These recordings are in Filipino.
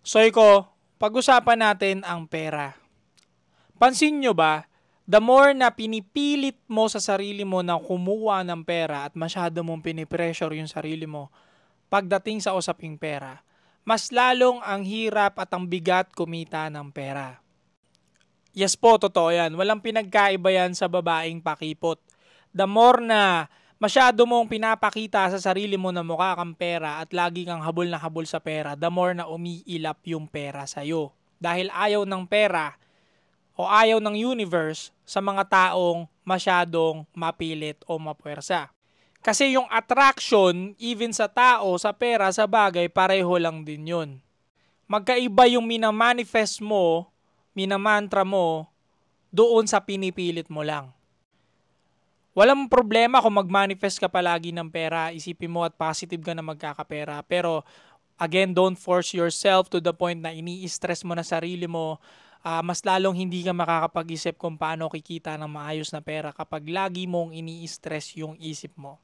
Soy ko, pag-usapan natin ang pera. Pansin nyo ba, the more na pinipilit mo sa sarili mo na kumuha ng pera at masyado mong pinipressure yung sarili mo pagdating sa usaping pera, mas lalong ang hirap at ang bigat kumita ng pera. Yes po, totoo yan. Walang pinagkaiba yan sa babaeng pakipot. The more na masyado mong pinapakita sa sarili mo na mukha kang pera at lagi kang habol na habol sa pera, the more na umiilap yung pera sa'yo. Dahil ayaw ng pera o ayaw ng universe sa mga taong masyadong mapilit o mapuwersa. Kasi yung attraction, even sa tao, sa pera, sa bagay, pareho lang din yun. Magkaiba yung minamanifest mo, minamantra mo, doon sa pinipilit mo lang. Walang problema kung mag-manifest ka palagi ng pera, isipin mo at positive ka na magkakapera. Pero again, don't force yourself to the point na ini-stress mo na sarili mo. Mas lalong hindi ka makakapag-isip kung paano kikita ng maayos na pera kapag lagi mong ini-stress yung isip mo.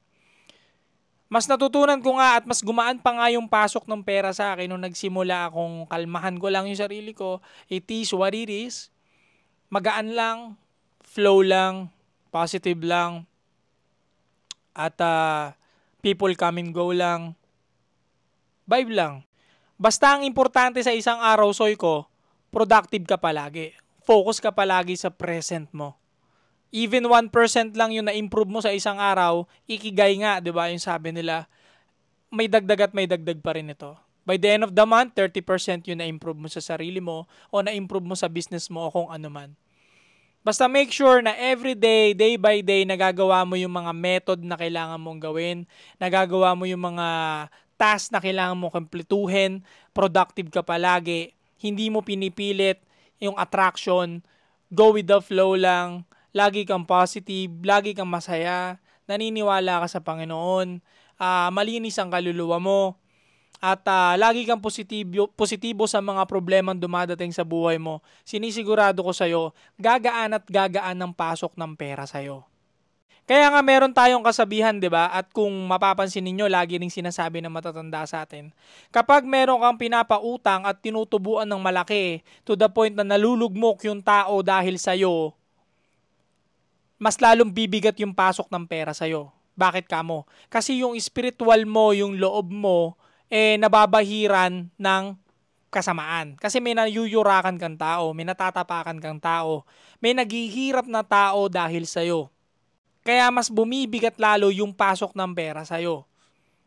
Mas natutunan ko nga at mas gumaan pa nga yung pasok ng pera sa akin nung nagsimula akong kalmahan ko lang yung sarili ko. It is what it is. Magaan lang, flow lang, positive lang, at people come and go lang, vibe lang. Basta ang importante sa isang araw, Soy ko, productive ka palagi. Focus ka palagi sa present mo. Even 1% lang yung na-improve mo sa isang araw, ikigay nga, di ba? Yung sabi nila, may dagdag at may dagdag pa rin ito. By the end of the month, 30% yung na-improve mo sa sarili mo o na-improve mo sa business mo o kung ano man. Basta make sure na every day, day by day, nagagawa mo yung mga method na kailangan mong gawin, nagagawa mo yung mga task na kailangan mong kumpletuhin, productive ka palagi, hindi mo pinipilit yung attraction, go with the flow lang, lagi kang positive, lagi kang masaya, naniniwala ka sa Panginoon, malinis ang kaluluwa mo, at lagi kang positibo sa mga problemang dumadating sa buhay mo. Sinisigurado ko sa'yo, gagaan at gagaan ng pasok ng pera sa'yo. Kaya nga meron tayong kasabihan, di ba? At kung mapapansin ninyo, lagi ring sinasabi ng matatanda sa atin. Kapag meron kang pinapautang at tinutubuan ng malaki to the point na nalulugmok yung tao dahil sa'yo, mas lalong bibigat yung pasok ng pera sa'yo. Bakit kamo? Kasi yung spiritual mo, yung loob mo, nababahiran ng kasamaan. Kasi may nayuyurakan kang tao, may natatapakan kang tao, may naghihirap na tao dahil sa'yo. Kaya mas bumibigat lalo yung pasok ng pera sa'yo.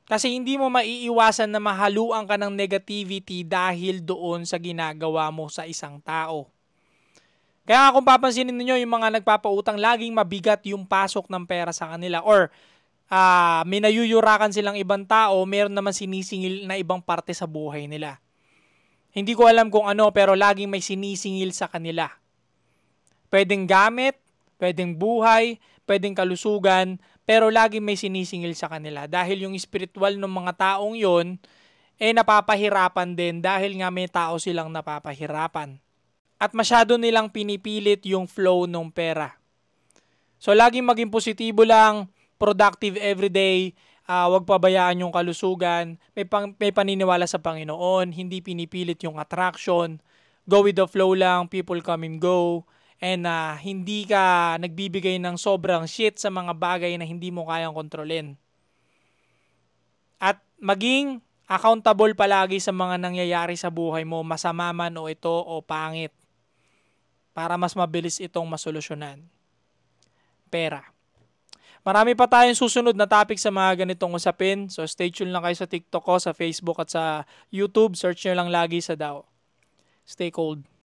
Kasi hindi mo maiiwasan na mahaluan ka ng negativity dahil doon sa ginagawa mo sa isang tao. Kaya kung papansinin niyo yung mga nagpapautang, laging mabigat yung pasok ng pera sa kanila. Or may nayuyurakan silang ibang tao, meron naman sinisingil na ibang parte sa buhay nila. Hindi ko alam kung ano, pero laging may sinisingil sa kanila. Pwedeng gamit, pwedeng buhay, pwedeng kalusugan, pero laging may sinisingil sa kanila. Dahil yung spiritual ng mga taong yon, napapahirapan din dahil nga may tao silang napapahirapan. At masyado nilang pinipilit yung flow ng pera. So laging maging positibo lang, productive everyday, wag pabayaan yung kalusugan, may paniniwala sa Panginoon, hindi pinipilit yung attraction, go with the flow lang, people come and go, and hindi ka nagbibigay ng sobrang shit sa mga bagay na hindi mo kayang kontrolin. At maging accountable palagi sa mga nangyayari sa buhay mo, masama man o ito o pangit, para mas mabilis itong masolusyonan. Pera. Marami pa tayong susunod na topic sa mga ganitong usapin. So stay tuned lang kayo sa TikTok ko, sa Facebook at sa YouTube. Search nyo lang lagi sa DAO. Stay cold.